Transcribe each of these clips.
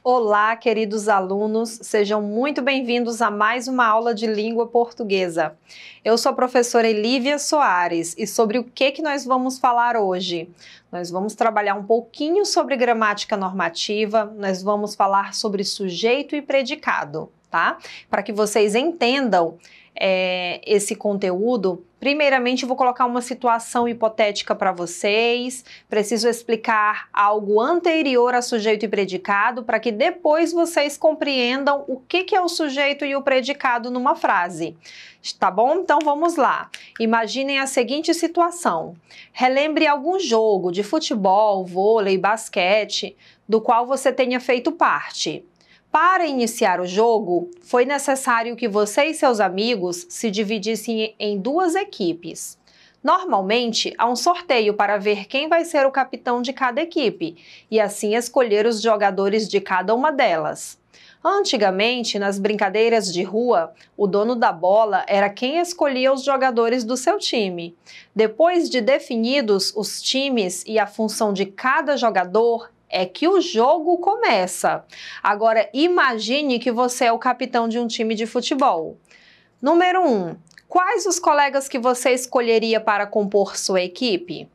Olá, queridos alunos, sejam muito bem-vindos a mais uma aula de língua portuguesa. Eu sou a professora Elívia Soares e sobre o que nós vamos falar hoje? Nós vamos trabalhar um pouquinho sobre gramática normativa, nós vamos falar sobre sujeito e predicado, tá? Para que vocês entendam esse conteúdo, primeiramente eu vou colocar uma situação hipotética para vocês, preciso explicar algo anterior a sujeito e predicado para que depois vocês compreendam o que é o sujeito e o predicado numa frase. Tá bom? Então vamos lá. Imaginem a seguinte situação. Relembre algum jogo de futebol, vôlei, basquete, do qual você tenha feito parte. Para iniciar o jogo, foi necessário que você e seus amigos se dividissem em duas equipes. Normalmente, há um sorteio para ver quem vai ser o capitão de cada equipe e assim escolher os jogadores de cada uma delas. Antigamente, nas brincadeiras de rua, o dono da bola era quem escolhia os jogadores do seu time. Depois de definidos os times e a função de cada jogador, é que o jogo começa. Agora, imagine que você é o capitão de um time de futebol. Número 1. Quais os colegas que você escolheria para compor sua equipe?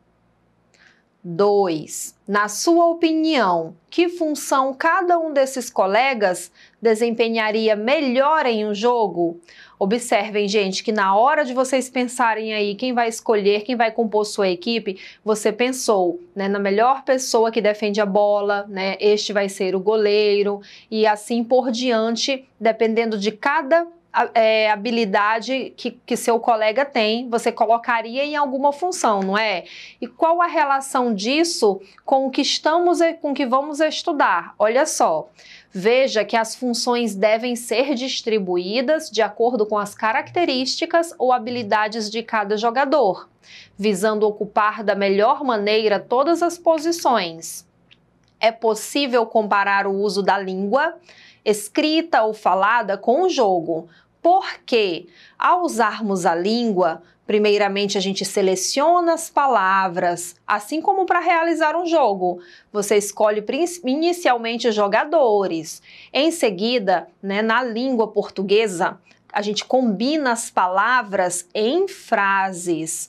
2. Na sua opinião, que função cada um desses colegas desempenharia melhor em um jogo? Observem, gente, que na hora de vocês pensarem aí quem vai escolher, quem vai compor sua equipe, você pensou, né, na melhor pessoa que defende a bola, né? Este vai ser o goleiro e assim por diante, dependendo de cada habilidade que seu colega tem, você colocaria em alguma função, não é? E qual a relação disso com o que vamos estudar? Olha só, veja que as funções devem ser distribuídas de acordo com as características ou habilidades de cada jogador, visando ocupar da melhor maneira todas as posições. É possível comparar o uso da língua escrita ou falada com o jogo, porque ao usarmos a língua, primeiramente a gente seleciona as palavras, assim como para realizar um jogo. Você escolhe inicialmente os jogadores. Em seguida, né, na língua portuguesa, a gente combina as palavras em frases,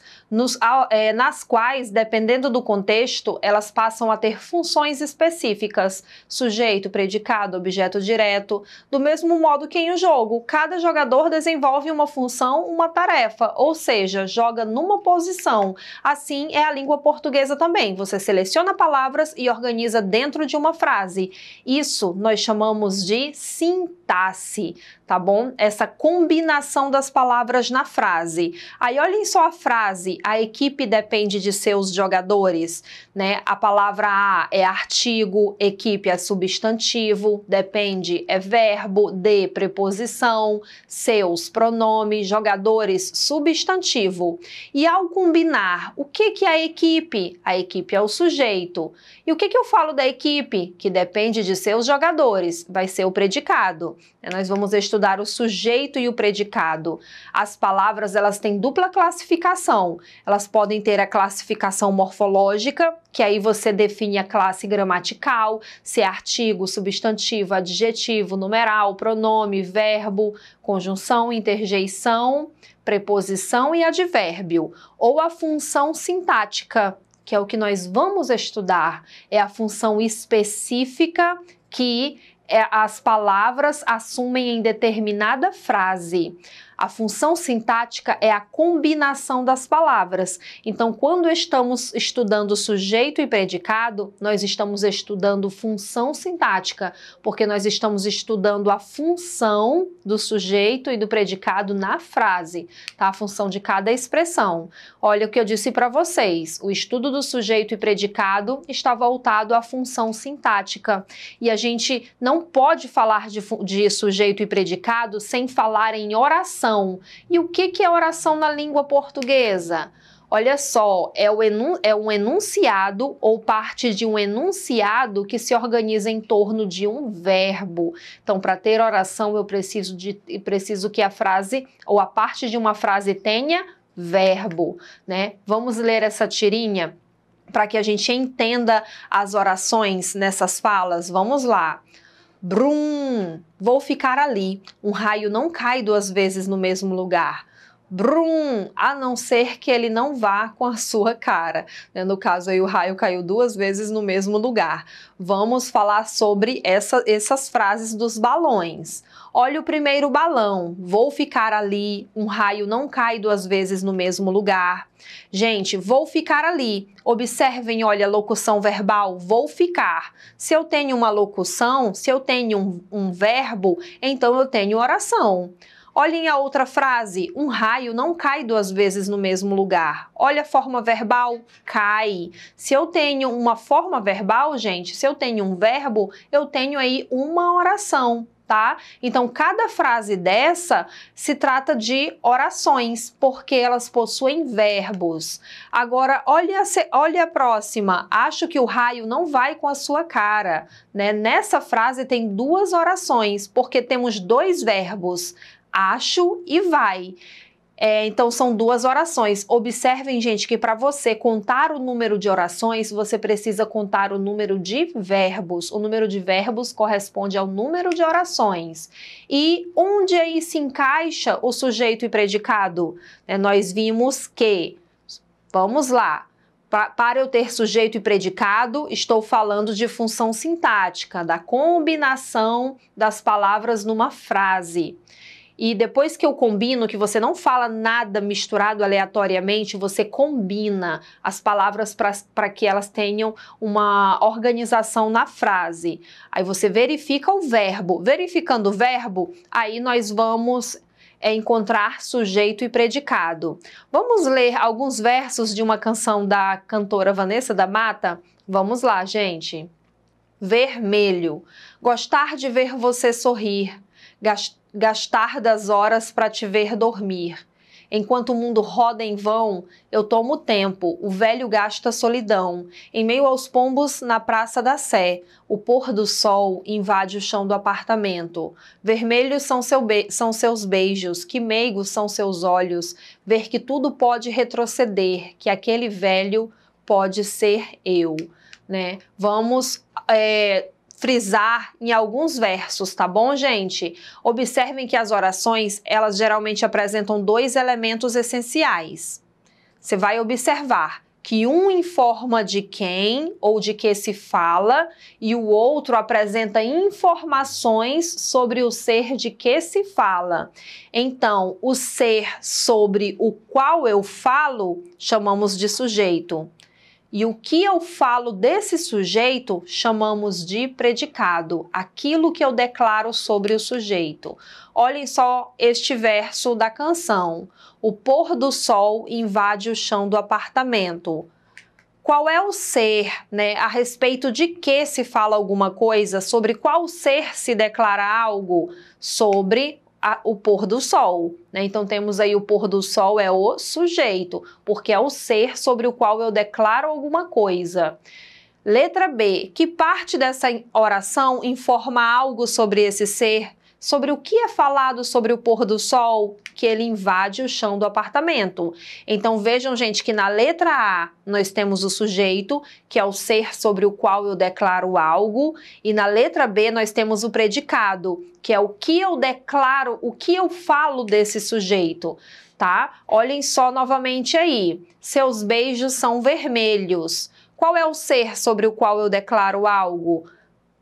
nas quais, dependendo do contexto, elas passam a ter funções específicas, sujeito, predicado, objeto direto, do mesmo modo que em um jogo, cada jogador desenvolve uma função, uma tarefa, ou seja, joga numa posição. Assim é a língua portuguesa também, você seleciona palavras e organiza dentro de uma frase. Isso nós chamamos de sintaxe, tá bom? Essa combinação das palavras na frase. Aí olhem só a frase, a equipe depende de seus jogadores, né? A palavra a é artigo, equipe é substantivo, depende é verbo, de preposição, seus pronomes, jogadores substantivo. E ao combinar, o que é a equipe? A equipe é o sujeito. E o que eu falo da equipe? Que depende de seus jogadores, vai ser o predicado. Nós vamos estudar o sujeito e o predicado. As palavras, elas têm dupla classificação. Elas podem ter a classificação morfológica, que aí você define a classe gramatical, se é artigo, substantivo, adjetivo, numeral, pronome, verbo, conjunção, interjeição, preposição e advérbio. Ou a função sintática, que é o que nós vamos estudar, é a função específica que as palavras assumem em determinada frase. A função sintática é a combinação das palavras. Então, quando estamos estudando sujeito e predicado, nós estamos estudando função sintática, porque nós estamos estudando a função do sujeito e do predicado na frase, tá? A função de cada expressão. Olha o que eu disse para vocês, o estudo do sujeito e predicado está voltado à função sintática. E a gente não pode falar de sujeito e predicado sem falar em oração. E o que é oração na língua portuguesa? Olha só, é um enunciado ou parte de um enunciado que se organiza em torno de um verbo. Então, para ter oração, eu preciso que a frase ou a parte de uma frase tenha verbo, né? Vamos ler essa tirinha para que a gente entenda as orações nessas falas? Vamos lá. Brum, vou ficar ali. Um raio não cai duas vezes no mesmo lugar. Brum, a não ser que ele não vá com a sua cara. No caso aí o raio caiu duas vezes no mesmo lugar. Vamos falar sobre essas frases dos balões. Olha o primeiro balão, vou ficar ali, um raio não cai duas vezes no mesmo lugar. Gente, vou ficar ali. Observem, olha, a locução verbal, vou ficar. Se eu tenho uma locução, se eu tenho um verbo, então eu tenho oração. Olhem a outra frase, um raio não cai duas vezes no mesmo lugar. Olha a forma verbal, cai. Se eu tenho uma forma verbal, gente, se eu tenho um verbo, eu tenho aí uma oração, tá? Então, cada frase dessa se trata de orações, porque elas possuem verbos. Agora, olha a próxima, acho que o raio não vai com a sua cara, né? Nessa frase tem duas orações, porque temos dois verbos, acho e vai. Então são duas orações. Observem, gente, que para você contar o número de orações, você precisa contar o número de verbos. O número de verbos corresponde ao número de orações. E onde aí se encaixa o sujeito e predicado? Nós vimos que, vamos lá, para eu ter sujeito e predicado, estou falando de função sintática, da combinação das palavras numa frase. E depois que eu combino, que você não fala nada misturado aleatoriamente, você combina as palavras para que elas tenham uma organização na frase. Aí você verifica o verbo. Verificando o verbo, aí nós vamos encontrar sujeito e predicado. Vamos ler alguns versos de uma canção da cantora Vanessa da Mata? Vamos lá, gente. Vermelho. Gostar de ver você sorrir. Gastar das horas para te ver dormir. Enquanto o mundo roda em vão, eu tomo tempo, o velho gasta solidão. Em meio aos pombos na Praça da Sé, o pôr do sol invade o chão do apartamento. Vermelhos são seus beijos, que meigos são seus olhos. Ver que tudo pode retroceder, que aquele velho pode ser eu, né? Vamos frisar em alguns versos, tá bom, gente? Observem que as orações, elas geralmente apresentam dois elementos essenciais. Você vai observar que um informa de quem ou de que se fala e o outro apresenta informações sobre o ser de que se fala. Então, o ser sobre o qual eu falo, chamamos de sujeito. E o que eu falo desse sujeito, chamamos de predicado, aquilo que eu declaro sobre o sujeito. Olhem só este verso da canção. O pôr do sol invade o chão do apartamento. Qual é o ser, né? A respeito de que se fala alguma coisa? Sobre qual ser se declara algo? Sobre o pôr do sol, né? Então temos aí o pôr do sol é o sujeito, porque é o ser sobre o qual eu declaro alguma coisa. Letra B, que parte dessa oração informa algo sobre esse ser? Sobre o que é falado sobre o pôr do sol? Que ele invade o chão do apartamento. Então vejam, gente, que na letra A nós temos o sujeito, que é o ser sobre o qual eu declaro algo, e na letra B nós temos o predicado, que é o que eu declaro, o que eu falo desse sujeito, tá? Olhem só novamente aí. Seus beijos são vermelhos. Qual é o ser sobre o qual eu declaro algo?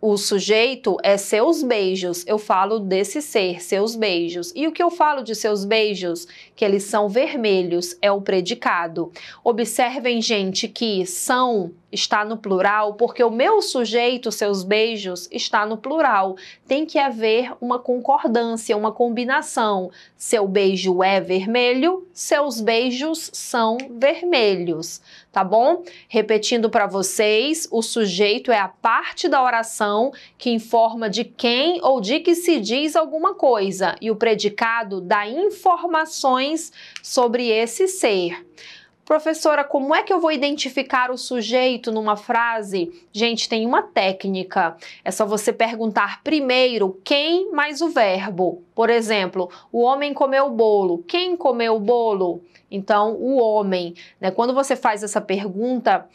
O sujeito é seus beijos, eu falo desse ser, seus beijos. E o que eu falo de seus beijos? Que eles são vermelhos, é o predicado. Observem, gente, que são está no plural, porque o meu sujeito, seus beijos, está no plural. Tem que haver uma concordância, uma combinação. Seu beijo é vermelho, seus beijos são vermelhos, tá bom? Repetindo para vocês, o sujeito é a parte da oração que informa de quem ou de que se diz alguma coisa, e o predicado dá informações sobre esse ser. Professora, como é que eu vou identificar o sujeito numa frase? Gente, tem uma técnica. É só você perguntar primeiro quem mais o verbo. Por exemplo, o homem comeu o bolo. Quem comeu o bolo? Então, o homem. Né? Quando você faz essa pergunta,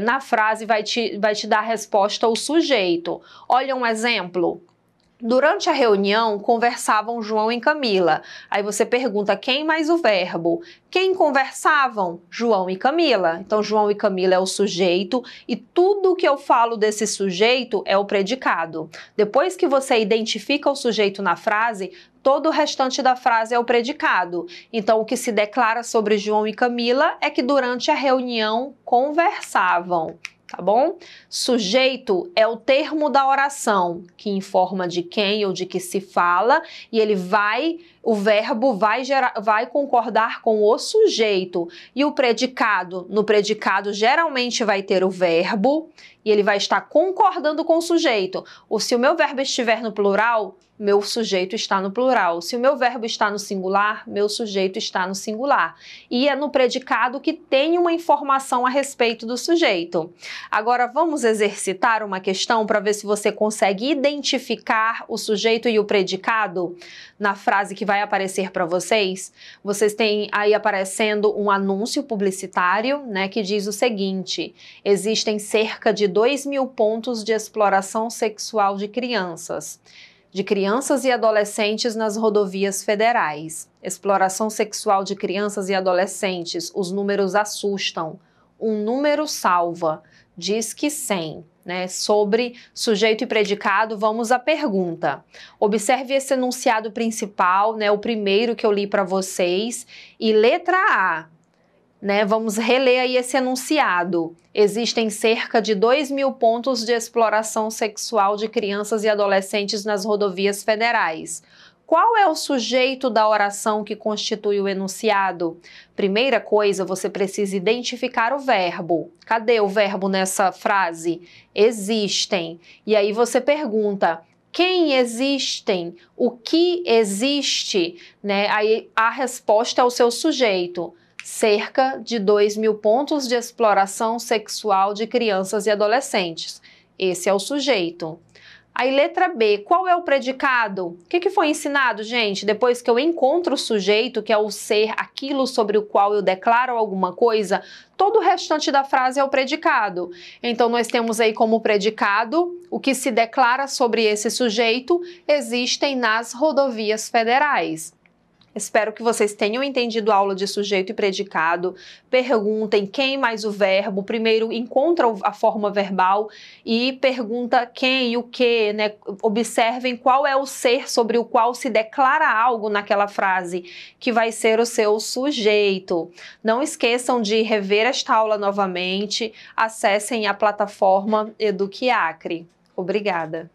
na frase vai te dar a resposta o sujeito. Olha um exemplo. Durante a reunião, conversavam João e Camila. Aí você pergunta quem mais o verbo. Quem conversavam? João e Camila. Então, João e Camila é o sujeito e tudo que eu falo desse sujeito é o predicado. Depois que você identifica o sujeito na frase, todo o restante da frase é o predicado. Então, o que se declara sobre João e Camila é que durante a reunião conversavam. Tá bom? Sujeito é o termo da oração que informa de quem ou de que se fala e o verbo vai concordar com o sujeito. E o predicado, no predicado geralmente vai ter o verbo e ele vai estar concordando com o sujeito. Ou se o meu verbo estiver no plural, meu sujeito está no plural. Se o meu verbo está no singular, meu sujeito está no singular. E é no predicado que tem uma informação a respeito do sujeito. Agora, vamos exercitar uma questão para ver se você consegue identificar o sujeito e o predicado na frase que vai aparecer para vocês. Vocês têm aí aparecendo um anúncio publicitário, né, que diz o seguinte: existem cerca de 2.000 pontos de exploração sexual de crianças e adolescentes nas rodovias federais. Exploração sexual de crianças e adolescentes, os números assustam. Um número salva, diz que 100. Né? Sobre sujeito e predicado, vamos à pergunta. Observe esse enunciado principal, né? O primeiro que eu li para vocês, e letra A. Né, vamos reler aí esse enunciado. Existem cerca de 2.000 pontos de exploração sexual de crianças e adolescentes nas rodovias federais. Qual é o sujeito da oração que constitui o enunciado? Primeira coisa, você precisa identificar o verbo. Cadê o verbo nessa frase? Existem. E aí você pergunta: quem existem? O que existe? Né? Aí a resposta é o seu sujeito. Cerca de 2.000 pontos de exploração sexual de crianças e adolescentes. Esse é o sujeito. Aí, letra B, qual é o predicado? O que foi ensinado, gente? Depois que eu encontro o sujeito, que é o ser, aquilo sobre o qual eu declaro alguma coisa, todo o restante da frase é o predicado. Então, nós temos aí como predicado o que se declara sobre esse sujeito: existem nas rodovias federais. Espero que vocês tenham entendido a aula de sujeito e predicado. Perguntem quem mais o verbo. Primeiro, encontra a forma verbal e pergunta quem e o que, né? Observem qual é o ser sobre o qual se declara algo naquela frase, que vai ser o seu sujeito. Não esqueçam de rever esta aula novamente. Acessem a plataforma Eduque Acre. Obrigada.